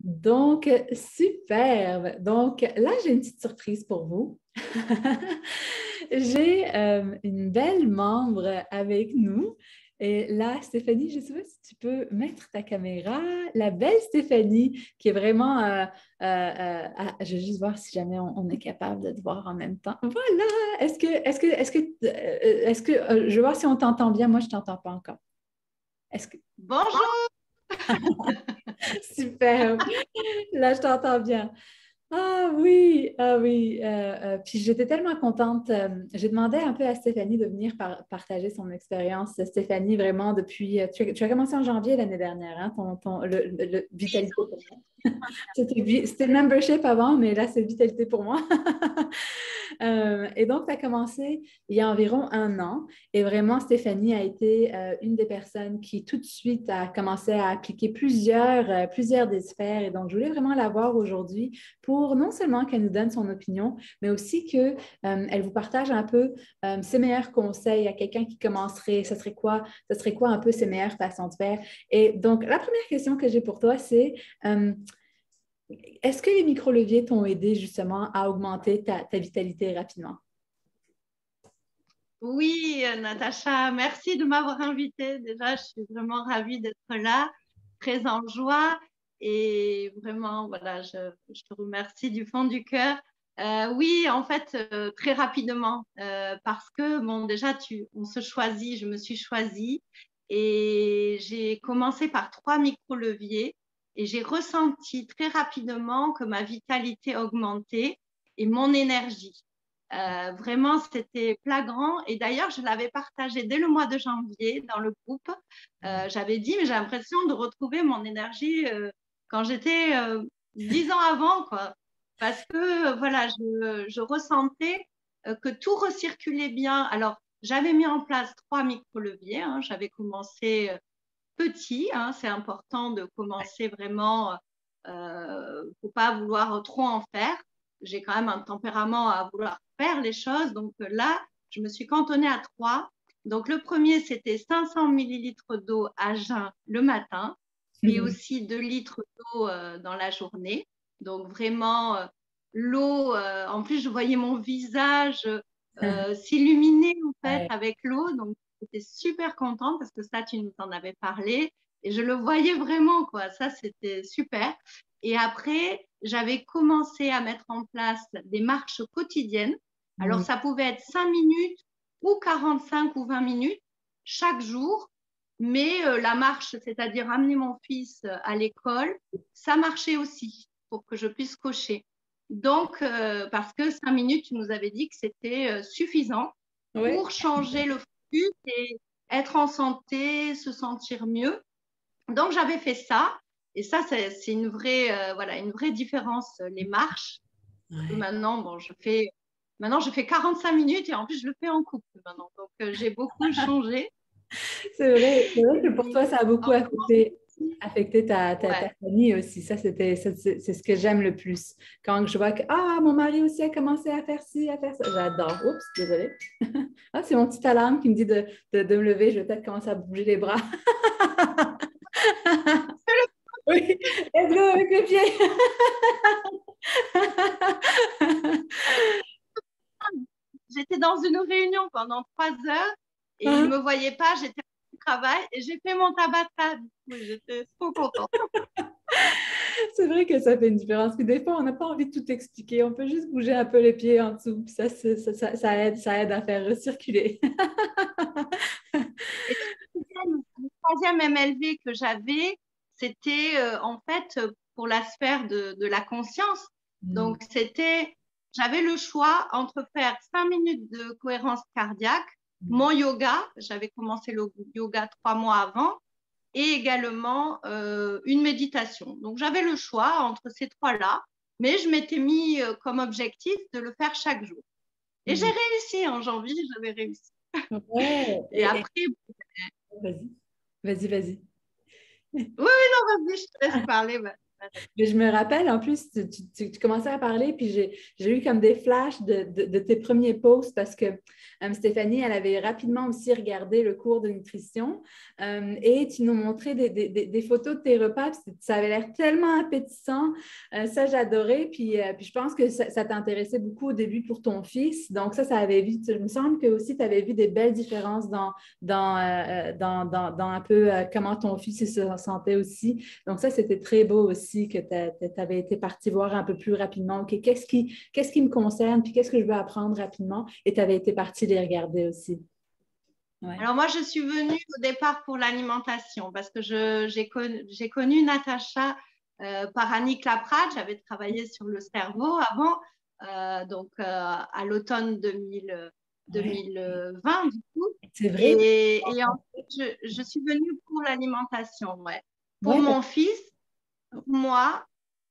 Donc, superbe. Donc, là, j'ai une petite surprise pour vous. J'ai une belle membre avec nous. Et là, Stéphanie, je ne sais pas si tu peux mettre ta caméra. La belle Stéphanie, qui est vraiment... je vais juste voir si jamais on est capable de te voir en même temps. Voilà! Je vais voir si on t'entend bien. Moi, je ne t'entends pas encore. Est-ce que... Bonjour. Super! Là, je t'entends bien. Ah oui, ah oui. Puis j'étais tellement contente. J'ai demandé un peu à Stéphanie de venir partager son expérience. Stéphanie, vraiment, depuis. Tu as commencé en janvier l'année dernière, hein, le Vitalité pour moi. C'était le membership avant, mais là, c'est Vitalité pour moi. Et donc, tu as commencé il y a environ un an. Et vraiment, Stéphanie a été une des personnes qui tout de suite a commencé à appliquer plusieurs des sphères. Et donc, je voulais vraiment la voir aujourd'hui pour non seulement qu'elle nous donne son opinion, mais aussi qu'elle vous partage un peu ses meilleurs conseils à quelqu'un qui commencerait. Ce serait quoi un peu ses meilleures façons de faire? Et donc, la première question que j'ai pour toi, c'est est-ce que les micro-leviers t'ont aidé justement à augmenter ta vitalité rapidement? Oui, Natacha, merci de m'avoir invitée. Déjà, je suis vraiment ravie d'être là, très en joie. Et vraiment, voilà, je te remercie du fond du cœur. Oui, en fait, très rapidement, parce que, bon, déjà, on se choisit, je me suis choisie. Et j'ai commencé par 3 micro-leviers. Et j'ai ressenti très rapidement que ma vitalité augmentait et mon énergie. Vraiment, c'était flagrant. Et d'ailleurs, je l'avais partagé dès le mois de janvier dans le groupe. J'avais dit, mais j'ai l'impression de retrouver mon énergie quand j'étais 10 ans avant, quoi. Parce que, voilà, je ressentais que tout recirculait bien. Alors, j'avais mis en place 3 micro-leviers. Hein. J'avais commencé petit. Hein. C'est important de commencer vraiment. Faut pas vouloir trop en faire. J'ai quand même un tempérament à vouloir faire les choses. Donc là, je me suis cantonnée à 3. Donc le premier, c'était 500 millilitres d'eau à jeun le matin et aussi 2 litres d'eau dans la journée. Donc vraiment, l'eau, en plus, je voyais mon visage s'illuminer en fait Ouais. avec l'eau. Donc j'étais super contente parce que ça, tu nous en avais parlé. Et je le voyais vraiment, quoi. Ça, c'était super. Et après, j'avais commencé à mettre en place des marches quotidiennes. Alors, Mm. ça pouvait être 5 minutes ou 45 ou 20 minutes chaque jour. Mais la marche, c'est-à-dire amener mon fils à l'école, ça marchait aussi pour que je puisse cocher. Donc, parce que 5 minutes, tu nous avais dit que c'était suffisant Ouais. pour changer le focus et être en santé, se sentir mieux. Donc, j'avais fait ça. Et ça, c'est voilà, une vraie différence, les marches. Ouais. Maintenant, bon, maintenant, je fais 45 minutes et en plus, je le fais en couple maintenant. Donc, j'ai beaucoup changé. C'est vrai que pour toi, ça a beaucoup Ensuite, affecté ta ouais, famille aussi. Ça, c'est ce que j'aime le plus. Quand je vois que, ah, mon mari aussi a commencé à faire ci, à faire ça. J'adore. Oups, désolée. Ah, c'est mon petit alarme qui me dit de me lever. Je vais peut-être commencer à bouger les bras. Oui, let's go avec les pieds. j'étais dans une réunion pendant 3 heures et il Hein? ne me voyait pas. J'étais au travail et j'ai fait mon tabata. Oui, j'étais trop contente. C'est vrai que ça fait une différence. Puis des fois, on n'a pas envie de tout expliquer. On peut juste bouger un peu les pieds en dessous. Puis ça aide à faire recirculer. Et le troisième MLV que j'avais, c'était en fait pour la sphère de la conscience. Mm. Donc, j'avais le choix entre faire 5 minutes de cohérence cardiaque, mon yoga, j'avais commencé le yoga 3 mois avant, et également une méditation. Donc, j'avais le choix entre ces trois-là, mais je m'étais mis comme objectif de le faire chaque jour. Et j'ai Mm. réussi en janvier, j'avais réussi. Ouais. Et après, Vas-y, vas-y, vas-y. oui, oui, non, vas-y, je te laisse parler. Ouais. Mais je me rappelle, en plus, tu commençais à parler, puis j'ai eu comme des flashs de tes premiers posts parce que Stéphanie, elle avait rapidement aussi regardé le cours de nutrition et tu nous montrais des photos de tes repas, puis ça avait l'air tellement appétissant. Ça, j'adorais. Puis je pense que ça t'intéressait beaucoup au début pour ton fils. Donc ça avait vu, il me semble que aussi tu avais vu des belles différences dans un peu comment ton fils se sentait aussi. Donc ça, c'était très beau aussi que tu avais été partie voir un peu plus rapidement. OK, qu'est-ce qui me concerne, puis qu'est-ce que je veux apprendre rapidement? Et tu avais été partie les regarder aussi. Ouais. Alors moi, je suis venue au départ pour l'alimentation parce que j'ai connu Natacha par Annick Laprade. J'avais travaillé sur le cerveau avant, à l'automne 2020 du coup. C'est vrai? Et ensuite, je suis venue pour l'alimentation, ouais. Pour Ouais, mon fils, pour moi,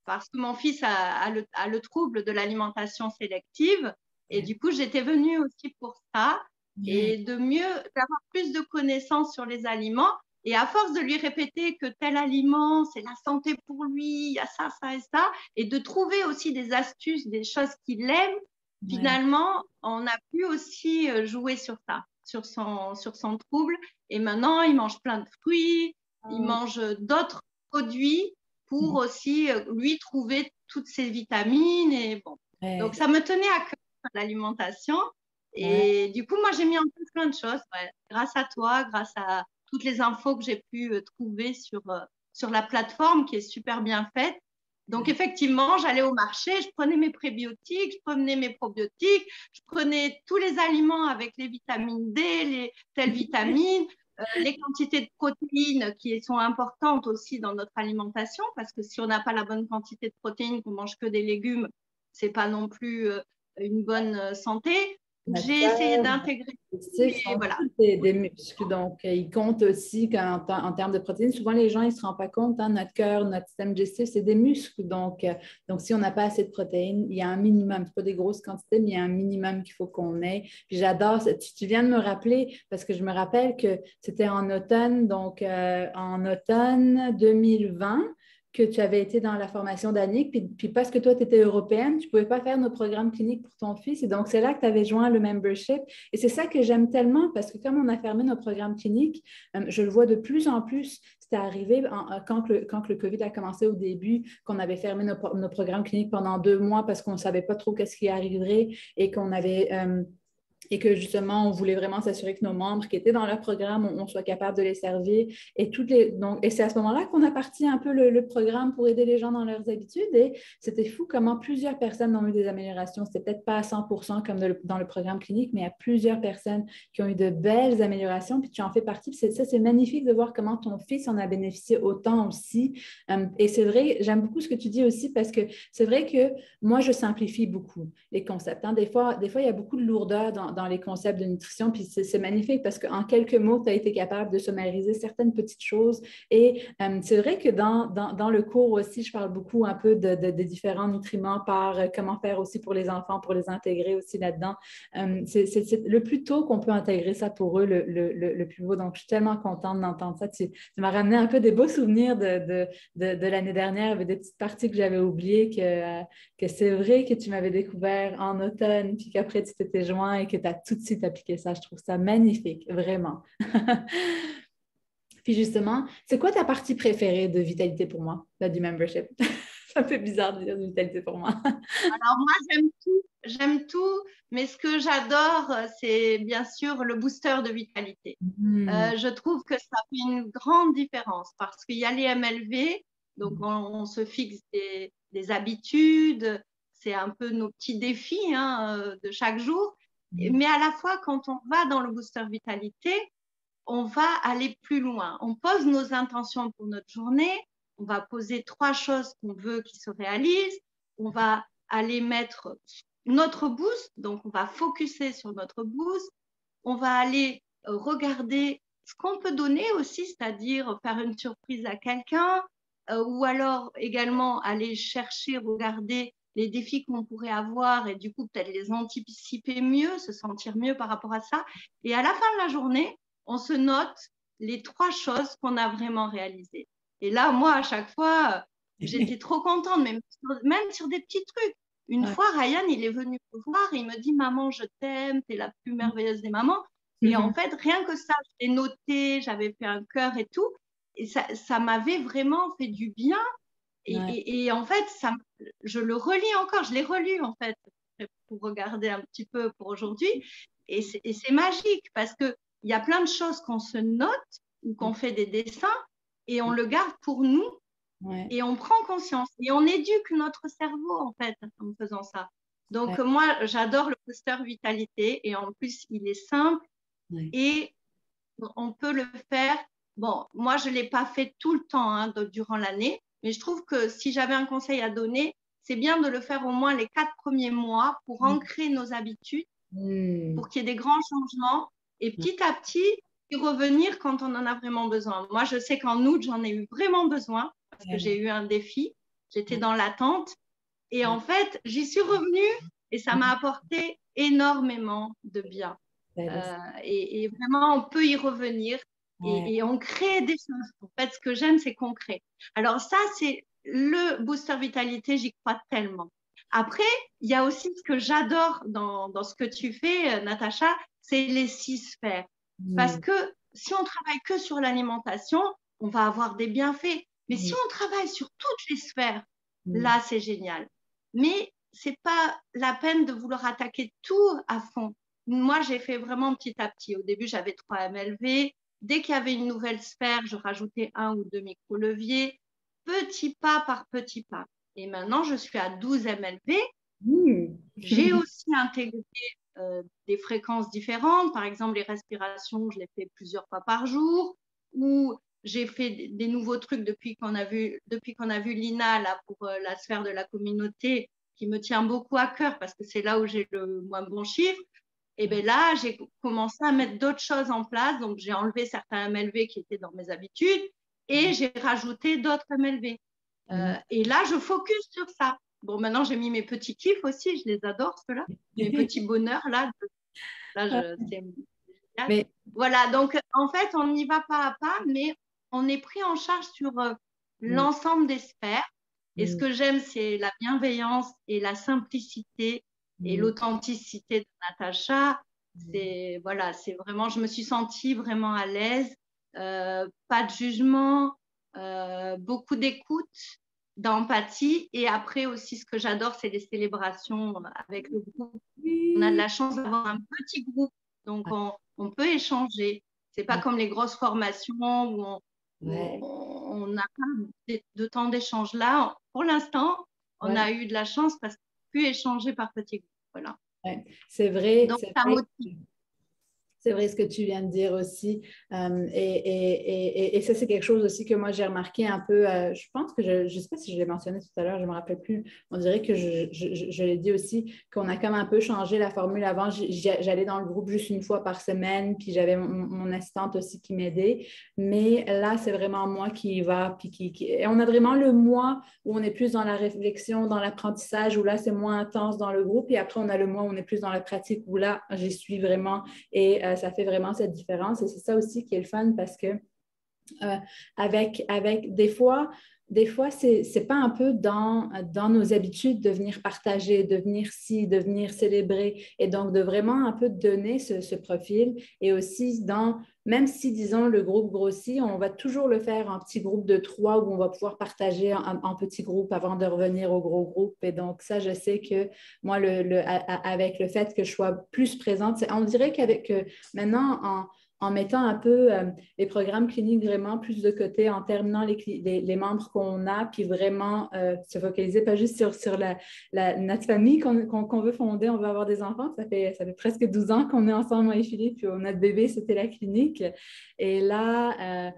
parce que mon fils a le trouble de l'alimentation sélective. Et du coup, j'étais venue aussi pour ça ouais, et d'avoir plus de connaissances sur les aliments. Et à force de lui répéter que tel aliment, c'est la santé pour lui, il y a ça, ça et ça, et de trouver aussi des astuces, des choses qu'il aime, ouais. finalement, on a pu aussi jouer sur ça, sur son trouble. Et maintenant, il mange plein de fruits, il Oh, mange d'autres produits pour aussi lui trouver toutes ses vitamines. Et bon. Donc, ouais, ça me tenait à cœur l'alimentation. ouais. Et du coup, moi, j'ai mis en place plein de choses. Ouais. Grâce à toi, grâce à toutes les infos que j'ai pu trouver sur la plateforme qui est super bien faite. Donc, effectivement, j'allais au marché, je prenais mes prébiotiques, je prenais mes probiotiques, je prenais tous les aliments avec les vitamines D, telles vitamines, les quantités de protéines qui sont importantes aussi dans notre alimentation, parce que si on n'a pas la bonne quantité de protéines, qu'on mange que des légumes, c'est pas non plus une bonne santé. Notre J'ai essayé cœur, d'intégrer nos tout digestifs et sont voilà. tous des muscles. Donc, ils comptent aussi en termes de protéines. Souvent, les gens, ils ne se rendent pas compte, hein, notre cœur, notre système digestif, c'est des muscles. Donc, si on n'a pas assez de protéines, il y a un minimum. Ce pas des grosses quantités, mais il y a un minimum qu'il faut qu'on ait. Puis j'adore, tu viens de me rappeler, parce que je me rappelle que c'était en automne, donc en automne 2020 que tu avais été dans la formation d'Annick, puis parce que toi, tu étais européenne, tu ne pouvais pas faire nos programmes cliniques pour ton fils. Et donc, c'est là que tu avais joint le membership. Et c'est ça que j'aime tellement parce que comme on a fermé nos programmes cliniques, je le vois de plus en plus. C'était arrivé quand le COVID a commencé au début, qu'on avait fermé nos programmes cliniques pendant 2 mois parce qu'on ne savait pas trop qu'est-ce qui arriverait et qu'on avait... et que justement, on voulait vraiment s'assurer que nos membres qui étaient dans leur programme, on soit capable de les servir. Et c'est à ce moment-là qu'on a parti un peu le programme pour aider les gens dans leurs habitudes. Et c'était fou comment plusieurs personnes ont eu des améliorations. C'était peut-être pas à 100% comme dans le programme clinique, mais il y a plusieurs personnes qui ont eu de belles améliorations. Puis tu en fais partie. Puis c'est magnifique de voir comment ton fils en a bénéficié autant aussi. Et c'est vrai, j'aime beaucoup ce que tu dis aussi parce que c'est vrai que moi, je simplifie beaucoup les concepts. Hein. Des fois, il y a beaucoup de lourdeur dans les concepts de nutrition, puis c'est magnifique parce qu'en quelques mots, tu as été capable de summariser certaines petites choses. Et c'est vrai que dans le cours aussi, je parle beaucoup un peu de différents nutriments par comment faire aussi pour les enfants, pour les intégrer aussi là-dedans. C'est le plus tôt qu'on peut intégrer ça pour eux, le plus beau. Donc, je suis tellement contente d'entendre ça. Tu m'as ramené un peu des beaux souvenirs de l'année dernière, avec des petites parties que j'avais oubliées, que c'est vrai que tu m'avais découvert en automne, puis qu'après tu t'étais joint et que tu as tout de suite appliqué ça. Je trouve ça magnifique, vraiment. Puis justement, c'est quoi ta partie préférée de Vitalité pour moi, là, du membership? C'est un peu bizarre de dire de Vitalité pour moi. Alors moi, j'aime tout, mais ce que j'adore, c'est bien sûr le booster de vitalité. Hmm. Je trouve que ça fait une grande différence parce qu'il y a les MLV, donc on se fixe des habitudes, c'est un peu nos petits défis hein, de chaque jour. Mais à la fois, quand on va dans le booster vitalité, on va aller plus loin. On pose nos intentions pour notre journée, on va poser 3 choses qu'on veut qui se réalisent, on va aller mettre notre boost, donc on va focuser sur notre boost, on va aller regarder ce qu'on peut donner aussi, c'est-à-dire faire une surprise à quelqu'un, ou alors également aller chercher, regarder les défis qu'on pourrait avoir et du coup peut-être les anticiper mieux, se sentir mieux par rapport à ça. Et à la fin de la journée, on se note les 3 choses qu'on a vraiment réalisées. Et là, moi, à chaque fois, j'étais trop contente, même sur des petits trucs. Une fois, Ryan, il est venu me voir et il me dit, maman, je t'aime, t'es la plus merveilleuse des mamans. Et en fait, rien que ça, j'ai noté, j'avais fait un cœur et tout. Et ça m'avait vraiment fait du bien. Et en fait, je le relis encore, je l'ai relu en fait, pour regarder un petit peu pour aujourd'hui. Et c'est magique parce qu'il y a plein de choses qu'on se note ou qu'on fait des dessins et on le garde pour nous et on prend conscience. Et on éduque notre cerveau en fait en faisant ça. Donc moi, j'adore le poster Vitalité et en plus, il est simple et on peut le faire. Bon, moi, je ne l'ai pas fait tout le temps hein, durant l'année, mais je trouve que si j'avais un conseil à donner, c'est bien de le faire au moins les 4 premiers mois pour ancrer nos habitudes, pour qu'il y ait des grands changements et petit à petit, y revenir quand on en a vraiment besoin. Moi, je sais qu'en août, j'en ai eu vraiment besoin parce que j'ai eu un défi. J'étais dans l'attente et en fait, j'y suis revenue et ça m'a apporté énormément de bien. Et vraiment, on peut y revenir et on crée des choses. En fait, ce que j'aime, c'est qu'on crée. Alors ça, c'est le booster vitalité, j'y crois tellement. Après, il y a aussi ce que j'adore dans ce que tu fais, Natacha, c'est les 6 sphères. Parce que si on travaille que sur l'alimentation, on va avoir des bienfaits. Mais si on travaille sur toutes les sphères, là, c'est génial. Mais c'est pas la peine de vouloir attaquer tout à fond. Moi, j'ai fait vraiment petit à petit. Au début, j'avais 3 MLV. Dès qu'il y avait une nouvelle sphère, je rajoutais 1 ou 2 micro-leviers, petit pas par petit pas. Et maintenant, je suis à 12 MLV. J'ai aussi intégré des fréquences différentes. Par exemple, les respirations, je les fais plusieurs fois par jour. Ou j'ai fait des nouveaux trucs depuis qu'on a vu Lina là, pour la sphère de la communauté, qui me tient beaucoup à cœur parce que c'est là où j'ai le moins bon chiffre. Et bien là, j'ai commencé à mettre d'autres choses en place. Donc, j'ai enlevé certains MLV qui étaient dans mes habitudes et j'ai rajouté d'autres MLV. Et là, je focus sur ça. Bon, maintenant, j'ai mis mes petits kiffs aussi. Je les adore, ceux-là. Mes petits bonheurs, là. C'est génial. Mais... Voilà, donc, en fait, on y va pas à pas, mais on est pris en charge sur l'ensemble des sphères. Et ce que j'aime, c'est la bienveillance et la simplicité et l'authenticité de Natacha. C'est vraiment, je me suis sentie vraiment à l'aise, pas de jugement, beaucoup d'écoute, d'empathie. Et après aussi, ce que j'adore, c'est les célébrations avec le groupe. On a de la chance d'avoir un petit groupe, donc on peut échanger. C'est pas comme les grosses formations où on n'a pas de temps d'échange là. Pour l'instant, on a eu de la chance parce qu'on a pu échanger par petits groupes. Voilà. C'est vrai. Donc, ça motive. C'est vrai ce que tu viens de dire aussi. Et ça, c'est quelque chose aussi que moi, j'ai remarqué un peu. Je pense que je ne sais pas si je l'ai mentionné tout à l'heure, je ne me rappelle plus. On dirait que je l'ai dit aussi, qu'on a comme un peu changé la formule. Avant, j'allais dans le groupe juste une fois par semaine, puis j'avais mon assistante aussi qui m'aidait. Mais là, c'est vraiment moi qui y va. Et on a vraiment le mois où on est plus dans la réflexion, dans l'apprentissage, où là, c'est moins intense dans le groupe. Et après, on a le mois où on est plus dans la pratique, où là, j'y suis vraiment. Et ça fait vraiment cette différence. Et c'est ça aussi qui est le fun parce que avec des fois, c'est pas un peu dans nos habitudes de venir partager, de venir de venir célébrer et donc de vraiment un peu donner ce profil et aussi même si, disons, le groupe grossit, on va toujours le faire en petit groupe de 3 où on va pouvoir partager en petits groupes avant de revenir au gros groupe. Et donc, ça, je sais que moi, avec le fait que je sois plus présente, on dirait qu'avec maintenant, en mettant un peu les programmes cliniques vraiment plus de côté, en terminant les membres qu'on a, puis vraiment se focaliser pas juste sur notre famille qu'on veut fonder, on veut avoir des enfants. Ça fait presque 12 ans qu'on est ensemble, moi et Philippe, puis notre bébé, c'était la clinique. Et là,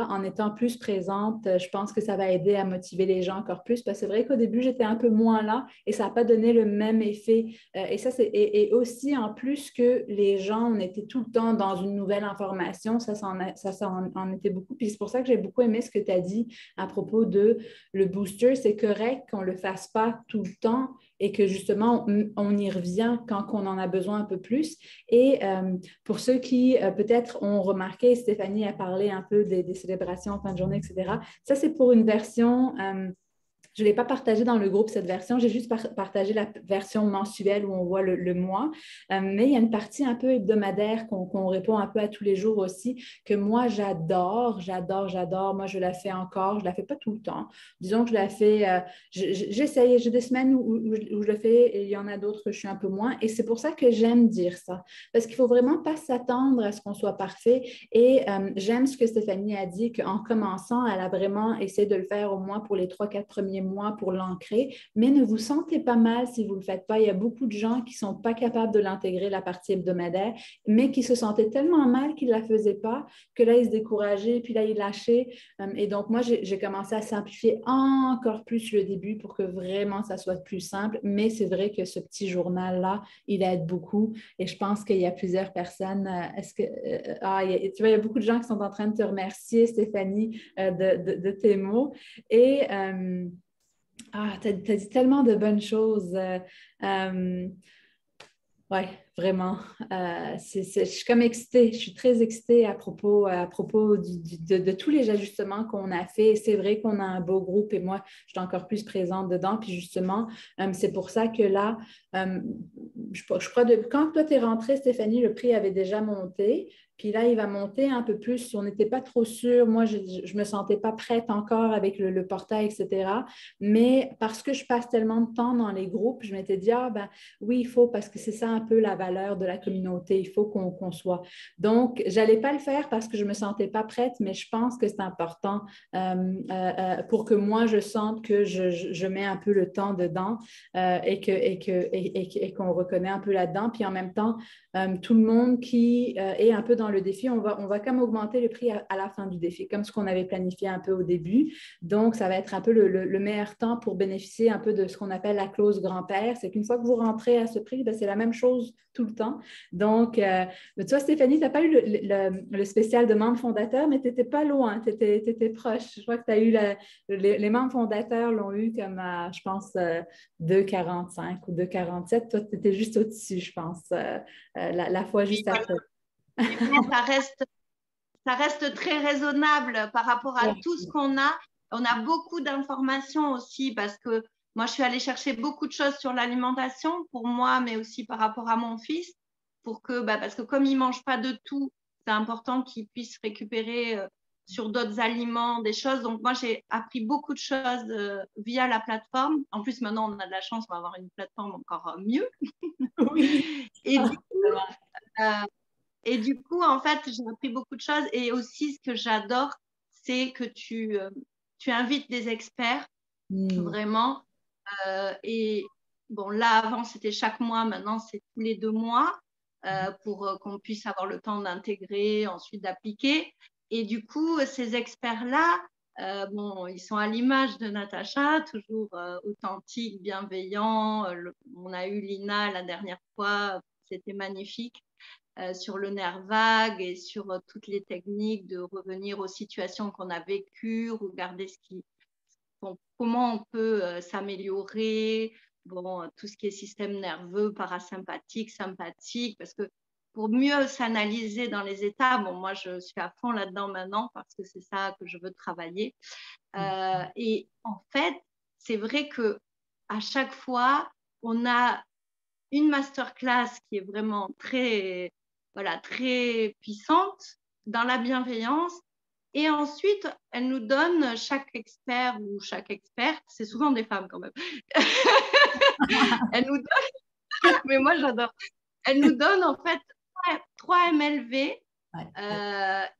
en étant plus présente, je pense que ça va aider à motiver les gens encore plus, parce que c'est vrai qu'au début, j'étais un peu moins là et ça n'a pas donné le même effet. Et ça, et aussi, en plus que les gens, on était tout le temps dans une nouvelle information, en était beaucoup. Puis c'est pour ça que j'ai beaucoup aimé ce que tu as dit à propos de le booster. C'est correct qu'on ne le fasse pas tout le temps et que justement, on y revient quand on en a besoin un peu plus. Et pour ceux qui peut-être ont remarqué, Stéphanie a parlé un peu des célébrations en fin de journée, etc. Ça, c'est pour une version... je ne l'ai pas partagé dans le groupe, cette version. J'ai juste partagé la version mensuelle où on voit le mois. Mais il y a une partie un peu hebdomadaire qu'on répond un peu à tous les jours aussi, que moi, j'adore. Moi, je la fais encore. Je ne la fais pas tout le temps. Disons que je la fais, j'essaye. J'ai des semaines où je le fais et il y en a d'autres que je suis un peu moins. Et c'est pour ça que j'aime dire ça. Parce qu'il ne faut vraiment pas s'attendre à ce qu'on soit parfait. Et j'aime ce que Stéphanie a dit, qu'en commençant, elle a vraiment essayé de le faire au moins pour les 3-4 premiers mois pour l'ancrer, mais ne vous sentez pas mal si vous ne le faites pas. Il y a beaucoup de gens qui ne sont pas capables de l'intégrer, la partie hebdomadaire, mais qui se sentaient tellement mal qu'ils ne la faisaient pas, que là, ils se décourageaient, puis là, ils lâchaient. Et donc, moi, j'ai commencé à simplifier encore plus le début pour que vraiment, ça soit plus simple. Mais c'est vrai que ce petit journal-là, il aide beaucoup. Et je pense qu'il y a plusieurs personnes. Tu vois, il y a beaucoup de gens qui sont en train de te remercier, Stéphanie, de tes mots. Et tu as dit tellement de bonnes choses. Oui, vraiment. Je suis comme excitée. Je suis très excitée à propos de tous les ajustements qu'on a fait. C'est vrai qu'on a un beau groupe et moi, je suis encore plus présente dedans. Puis justement, c'est pour ça que là, je crois quand toi, tu es rentrée, Stéphanie, le prix avait déjà monté. Puis là, il va monter un peu plus. On n'était pas trop sûr. Moi, je ne me sentais pas prête encore avec le portail, etc. Mais parce que je passe tellement de temps dans les groupes, je m'étais dit, oui, il faut, parce que c'est ça un peu la valeur de la communauté. Il faut qu'on soit. Donc, je n'allais pas le faire parce que je ne me sentais pas prête, mais je pense que c'est important pour que moi, je sente que je mets un peu le temps dedans et qu'on reconnaît un peu là-dedans. Puis en même temps, tout le monde qui est un peu dans le défi, on va comme augmenter le prix à la fin du défi, comme ce qu'on avait planifié un peu au début. Donc, ça va être un peu le meilleur temps pour bénéficier un peu de ce qu'on appelle la clause grand-père. C'est qu'une fois que vous rentrez à ce prix, c'est la même chose tout le temps. Donc, tu vois, Stéphanie, tu n'as pas eu le spécial de membre fondateur, mais tu n'étais pas loin, tu étais proche. Je crois que tu as eu les membres fondateurs l'ont eu comme, je pense, 2,45 ou 2,47. Toi, tu étais juste au-dessus, je pense, la fois juste après. Ça reste très raisonnable par rapport à tout ce qu'on a. On a beaucoup d'informations aussi parce que moi, je suis allée chercher beaucoup de choses sur l'alimentation pour moi, mais aussi par rapport à mon fils, parce que comme il ne mange pas de tout, c'est important qu'il puisse récupérer sur d'autres aliments des choses. Donc, moi, j'ai appris beaucoup de choses via la plateforme. En plus, maintenant, on a de la chance, on va avoir une plateforme encore mieux. Oui. Et du coup, en fait, j'ai appris beaucoup de choses. Et aussi, ce que j'adore, c'est que tu invites des experts, vraiment. Et bon, là, avant, c'était chaque mois. Maintenant, c'est tous les 2 mois pour qu'on puisse avoir le temps d'intégrer, ensuite d'appliquer. Et du coup, ces experts-là, ils sont à l'image de Natacha, toujours authentiques, bienveillants. On a eu Lina la dernière fois, c'était magnifique. Sur le nerf vague et sur toutes les techniques de revenir aux situations qu'on a vécues, regarder comment on peut s'améliorer, tout ce qui est système nerveux, parasympathique, sympathique, parce que pour mieux s'analyser dans les états, moi je suis à fond là-dedans maintenant parce que c'est ça que je veux travailler. Et en fait, c'est vrai que à chaque fois, on a une masterclass qui est vraiment très puissante dans la bienveillance. Et ensuite, elle nous donne, chaque expert ou chaque experte, c'est souvent des femmes quand même, elle nous donne, mais moi j'adore, elle nous donne en fait 3 MLV.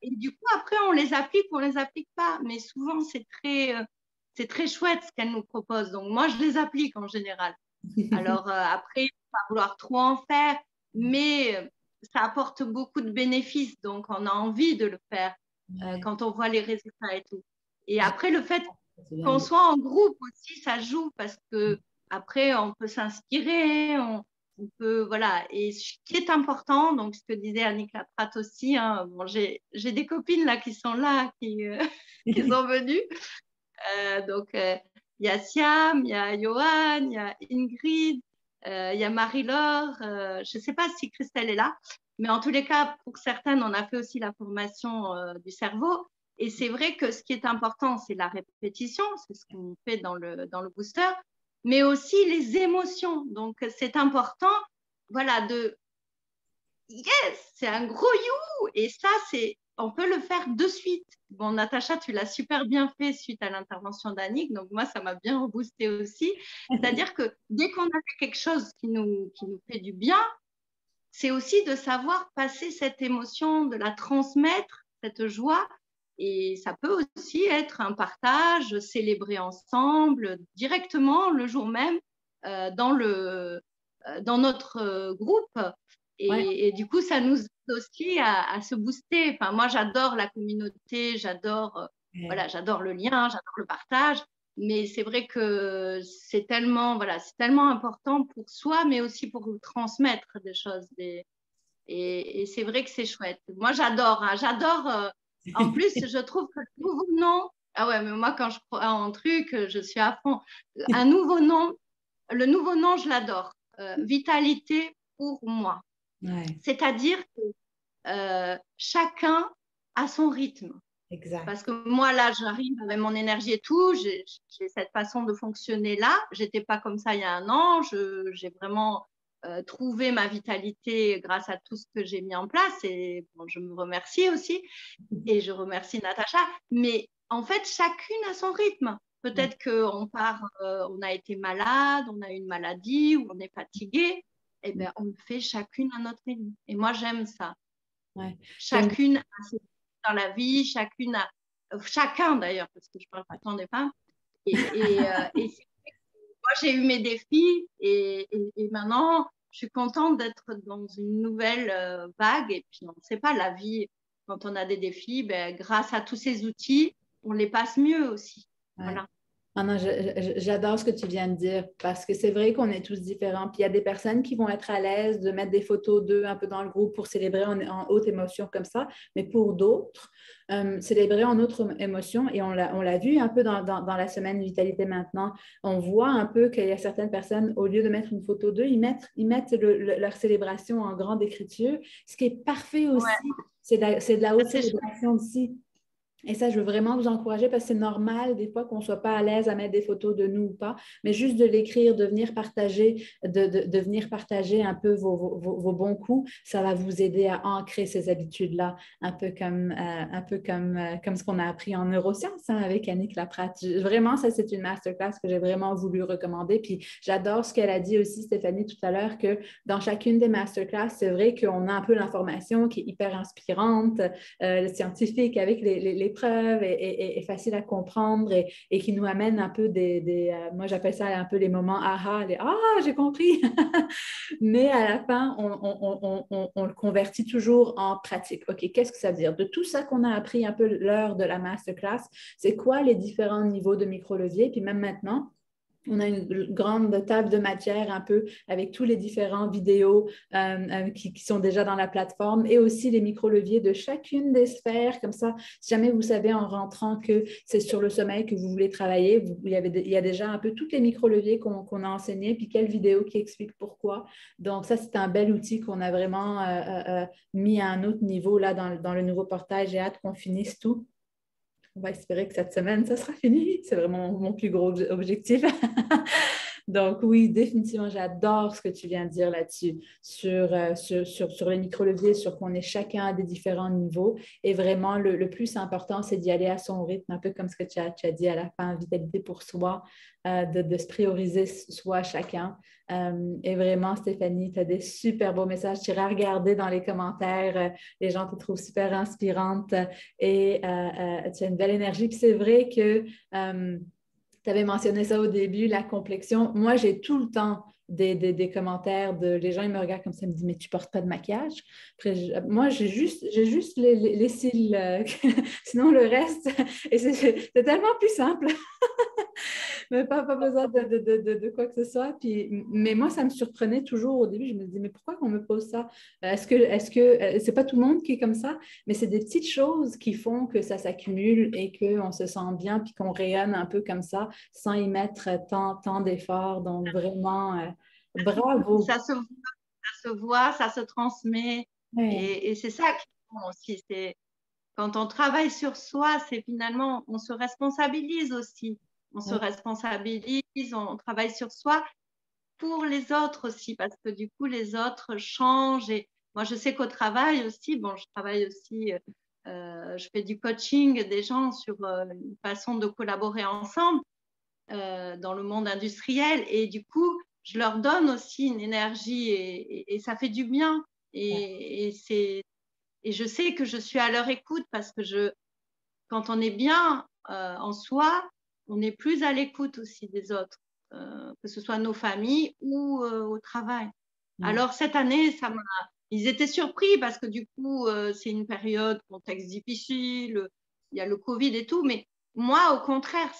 Et du coup, après, on les applique pas. Mais souvent, c'est très chouette ce qu'elle nous propose. Donc, moi, je les applique en général. Alors, après, il ne faut pas vouloir trop en faire, mais ça apporte beaucoup de bénéfices. Donc, on a envie de le faire quand on voit les résultats et tout. Et après, le fait qu'on soit en groupe aussi, ça joue parce que après, on peut s'inspirer, on peut, voilà. Et ce qui est important, donc ce que disait Annick Laprate aussi, hein, bon, j'ai des copines là qui sont là, qui sont venues. Il y a Siam, il y a Johan, il y a Ingrid, il y a Marie-Laure. Je ne sais pas si Christelle est là, mais en tous les cas, pour certaines, on a fait aussi la formation du cerveau. Et c'est vrai que ce qui est important, c'est la répétition, c'est ce qu'on fait dans le booster, mais aussi les émotions. Donc, c'est important, voilà, yes, c'est un gros you. Et ça, on peut le faire de suite. Bon, Natacha, tu l'as super bien fait suite à l'intervention d'Annick, donc moi, ça m'a bien reboosté aussi. C'est-à-dire que dès qu'on a fait quelque chose qui nous fait du bien, c'est aussi de savoir passer cette émotion, de la transmettre, cette joie. Et ça peut aussi être un partage, célébrer ensemble, directement le jour même, dans notre groupe. Et du coup, ça nous aide aussi à se booster. Enfin, moi, j'adore la communauté, j'adore le lien, j'adore le partage. Mais c'est vrai que c'est tellement important pour soi, mais aussi pour transmettre des choses. Et c'est vrai que c'est chouette. Moi, j'adore. Hein, j'adore. En plus, je trouve que le nouveau nom. Ah ouais, mais moi, quand je crois en truc, je suis à fond. Un nouveau nom. Le nouveau nom, je l'adore. Vitalité pour moi. Ouais. C'est-à-dire que chacun a son rythme. Exact. Parce que moi, là, j'arrive avec mon énergie et tout. J'ai cette façon de fonctionner là. J'étais pas comme ça il y a un an. J'ai vraiment trouvé ma vitalité grâce à tout ce que j'ai mis en place. Et bon, je me remercie aussi. Et je remercie Natacha. Mais en fait, chacune a son rythme. Peut-être qu'on on a été malade, on a une maladie ou on est fatigué. Eh bien, on le fait chacune à notre rythme. Et moi, j'aime ça. Ouais. Chacune a ses dans la vie, chacun d'ailleurs, parce que je parle tout le temps des femmes. Moi, j'ai eu mes défis et maintenant, je suis contente d'être dans une nouvelle vague. Et puis, on ne sait pas, la vie, quand on a des défis, ben, grâce à tous ces outils, on les passe mieux aussi. Ouais. Voilà. Ah non, j'adore ce que tu viens de dire parce que c'est vrai qu'on est tous différents. Puis il y a des personnes qui vont être à l'aise de mettre des photos d'eux un peu dans le groupe pour célébrer en haute émotion comme ça. Mais pour d'autres, célébrer en autre émotion, et on l'a vu un peu dans la semaine Vitalité maintenant, on voit un peu qu'il y a certaines personnes, au lieu de mettre une photo d'eux, ils mettent leur célébration en grande écriture, ce qui est parfait aussi. Ouais. C'est de la haute célébration aussi. Et ça, je veux vraiment vous encourager parce que c'est normal des fois qu'on ne soit pas à l'aise à mettre des photos de nous ou pas, mais juste de l'écrire, de venir partager, de venir partager un peu vos bons coups, ça va vous aider à ancrer ces habitudes-là, un peu comme ce qu'on a appris en neurosciences avec Annick Laprate. Vraiment, ça, c'est une masterclass que j'ai vraiment voulu recommander. Puis j'adore ce qu'elle a dit aussi, Stéphanie, tout à l'heure, que dans chacune des masterclass, c'est vrai qu'on a un peu l'information qui est hyper inspirante, scientifique avec les preuves et facile à comprendre et qui nous amène un peu moi j'appelle ça un peu les moments aha, j'ai compris. Mais à la fin, on le convertit toujours en pratique. OK, qu'est-ce que ça veut dire? De tout ça qu'on a appris un peu l'heure de la masterclass, c'est quoi les différents niveaux de micro-levier? Puis même maintenant, on a une grande table de matière un peu avec tous les différents vidéos qui sont déjà dans la plateforme et aussi les micro-leviers de chacune des sphères. Comme ça, si jamais vous savez en rentrant que c'est sur le sommeil que vous voulez travailler, il y a déjà un peu tous les micro-leviers qu'on a enseignés, puis quelle vidéo qui explique pourquoi. Donc ça, c'est un bel outil qu'on a vraiment mis à un autre niveau là dans le nouveau portail. J'ai hâte qu'on finisse tout. On va espérer que cette semaine, ça sera fini. C'est vraiment mon plus gros objectif. Donc oui, définitivement, j'adore ce que tu viens de dire là-dessus, sur les micro-leviers, sur qu'on est chacun à des différents niveaux. Et vraiment, le plus important, c'est d'y aller à son rythme, un peu comme ce que tu as dit à la fin, vitalité pour soi, de se prioriser soi chacun. Et vraiment, Stéphanie, tu as des super beaux messages. Tu iras regarder dans les commentaires. Les gens te trouvent super inspirante et tu as une belle énergie. Puis c'est vrai que tu avais mentionné ça au début, la complexion. Moi, j'ai tout le temps des commentaires les gens, ils me regardent comme ça, ils me disent, mais tu portes pas de maquillage? Après, moi, j'ai juste les cils, sinon le reste, et c'est tellement plus simple. Mais pas besoin de quoi que ce soit. Puis, mais moi, ça me surprenait toujours au début. Je me disais, mais pourquoi qu'on me pose ça? C'est pas tout le monde qui est comme ça, mais c'est des petites choses qui font que ça s'accumule et qu'on se sent bien, puis qu'on rayonne un peu comme ça, sans y mettre tant d'efforts. Donc, vraiment, bravo. Ça se voit, ça se transmet. Ouais, Et c'est ça qui est bon aussi. C'est quand on travaille sur soi, c'est finalement, on se responsabilise aussi. On se ouais, responsabilise, on travaille sur soi pour les autres aussi, parce que du coup, les autres changent. Et moi, je sais qu'au travail aussi, bon, je travaille aussi, je fais du coaching des gens sur une façon de collaborer ensemble dans le monde industriel. Et du coup, je leur donne aussi une énergie et ça fait du bien. ouais, Et je sais que je suis à leur écoute parce que quand on est bien en soi, on est plus à l'écoute aussi des autres, que ce soit nos familles ou au travail. ouais. Alors cette année, ils étaient surpris parce que du coup, c'est une période, contexte difficile, il y a le Covid et tout, mais moi, au contraire,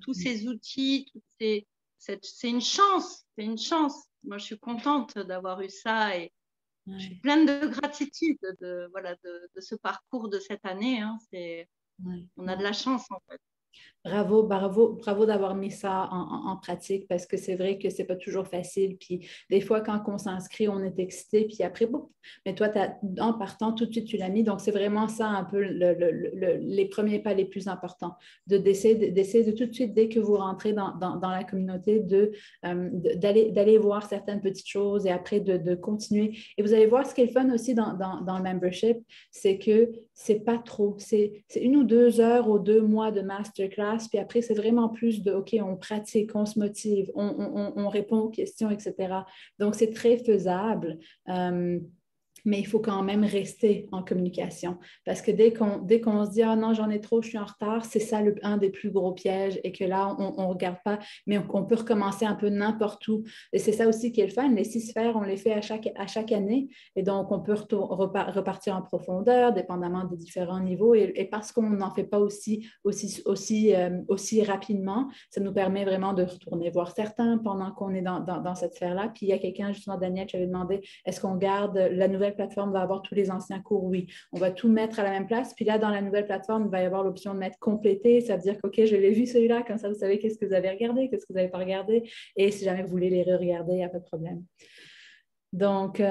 tous ces outils, c'est une chance, c'est une chance. Moi, je suis contente d'avoir eu ça et je suis Ouais, pleine de gratitude voilà, de ce parcours de cette année. Hein. ouais. On a de Non. la chance en fait. Bravo, bravo, bravo d'avoir mis ça en pratique parce que c'est vrai que c'est pas toujours facile. Puis des fois, quand on s'inscrit, on est excité, puis après, bon, mais toi, en partant, tout de suite, tu l'as mis. Donc, c'est vraiment ça un peu les premiers pas les plus importants, d'essayer de tout de suite, dès que vous rentrez dans la communauté, d'aller voir certaines petites choses et après de continuer. Et vous allez voir ce qui est le fun aussi dans le membership, c'est que c'est pas trop. C'est 1 ou 2 heures ou 2 mois de masterclass, puis après, c'est vraiment plus de, OK, on pratique, on se motive, on répond aux questions, etc. Donc, c'est très faisable. Mais il faut quand même rester en communication. Parce que dès qu'on se dit, ah non, j'en ai trop, je suis en retard, c'est ça un des plus gros pièges et que là, on ne regarde pas, mais on peut recommencer un peu n'importe où. Et c'est ça aussi qui est le fun. Les 6 sphères, on les fait à chaque année. Et donc, on peut repartir en profondeur, dépendamment des différents niveaux. Et parce qu'on n'en fait pas aussi rapidement, ça nous permet vraiment de retourner voir certains pendant qu'on est dans cette sphère-là. Puis il y a quelqu'un, justement, Daniel, qui avait demandé, est-ce qu'on garde la nouvelle plateforme va avoir tous les anciens cours? Oui. On va tout mettre à la même place. Puis là, dans la nouvelle plateforme, il va y avoir l'option de mettre compléter. Ça veut dire que, OK, je l'ai vu celui-là. Comme ça, vous savez qu'est-ce que vous avez regardé, qu'est-ce que vous n'avez pas regardé. Et si jamais vous voulez les re-regarder, il n'y a pas de problème. Donc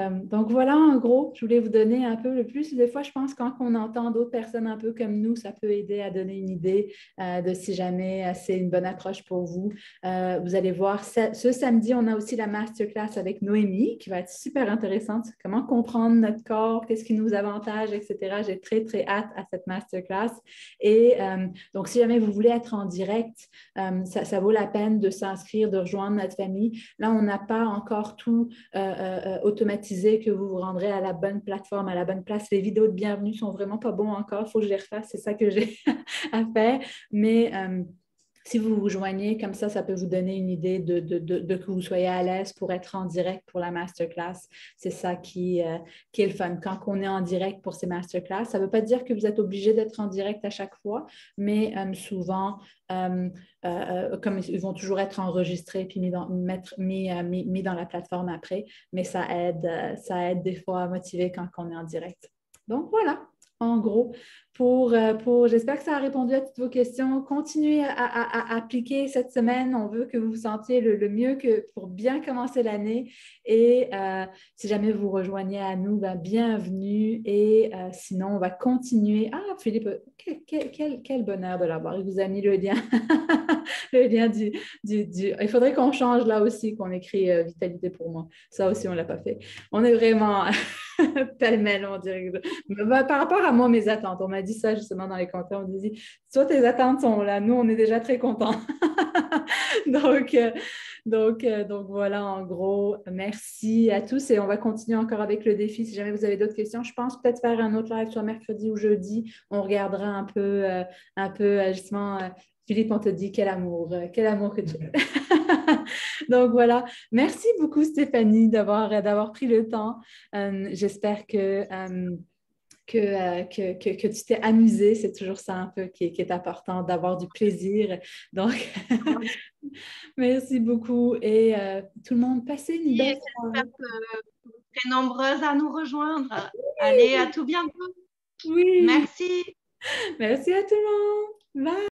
voilà, en gros, je voulais vous donner un peu le plus. Des fois, je pense quand on entend d'autres personnes un peu comme nous, ça peut aider à donner une idée de si jamais c'est une bonne approche pour vous. Vous allez voir, ce samedi, on a aussi la masterclass avec Noémie qui va être super intéressante. Comment comprendre notre corps, qu'est-ce qui nous avantage, etc. J'ai très, très hâte à cette masterclass. Et donc, si jamais vous voulez être en direct, ça vaut la peine de s'inscrire, de rejoindre notre famille. Là, on n'a pas encore tout automatisé, que vous vous rendrez à la bonne plateforme, à la bonne place. Les vidéos de bienvenue sont vraiment pas bons encore. Il faut que je les refasse. C'est ça que j'ai à faire. Mais si vous vous joignez, comme ça peut vous donner une idée de que vous soyez à l'aise pour être en direct pour la masterclass. C'est ça qui est le fun. Quand on est en direct pour ces masterclass, ça ne veut pas dire que vous êtes obligé d'être en direct à chaque fois, mais souvent, comme ils vont toujours être enregistrés puis mis dans la plateforme après, mais ça aide des fois à motiver quand on est en direct. Donc voilà, en gros, j'espère que ça a répondu à toutes vos questions. Continuez à appliquer cette semaine. On veut que vous vous sentiez le mieux que pour bien commencer l'année. Et si jamais vous rejoignez à nous, ben, bienvenue. Et sinon, on va continuer. Ah, Philippe, quel bonheur de l'avoir. Il vous a mis le lien, le lien Il faudrait qu'on change là aussi, qu'on écrit Vitalité pour moi. Ça aussi, on ne l'a pas fait. On est vraiment pêle-mêle, on dirait. Par rapport à moi, mes attentes, on m'a dit ça justement dans les commentaires, on m'a dit, soit tes attentes sont là, nous, on est déjà très contents. donc, donc voilà, en gros, merci à tous et on va continuer encore avec le défi. Si jamais vous avez d'autres questions, je pense peut-être faire un autre live soit mercredi ou jeudi. On regardera un peu justement, Philippe, on te dit quel amour que tu Donc voilà, merci beaucoup Stéphanie d'avoir pris le temps. J'espère que tu t'es amusée. C'est toujours ça un peu qui est important, d'avoir du plaisir. Donc, merci beaucoup et tout le monde, passez une Et belle j'espère soirée. que vous serez nombreuses à nous rejoindre. Allez, à tout bientôt. Oui, Merci. merci à tout le monde. Bye.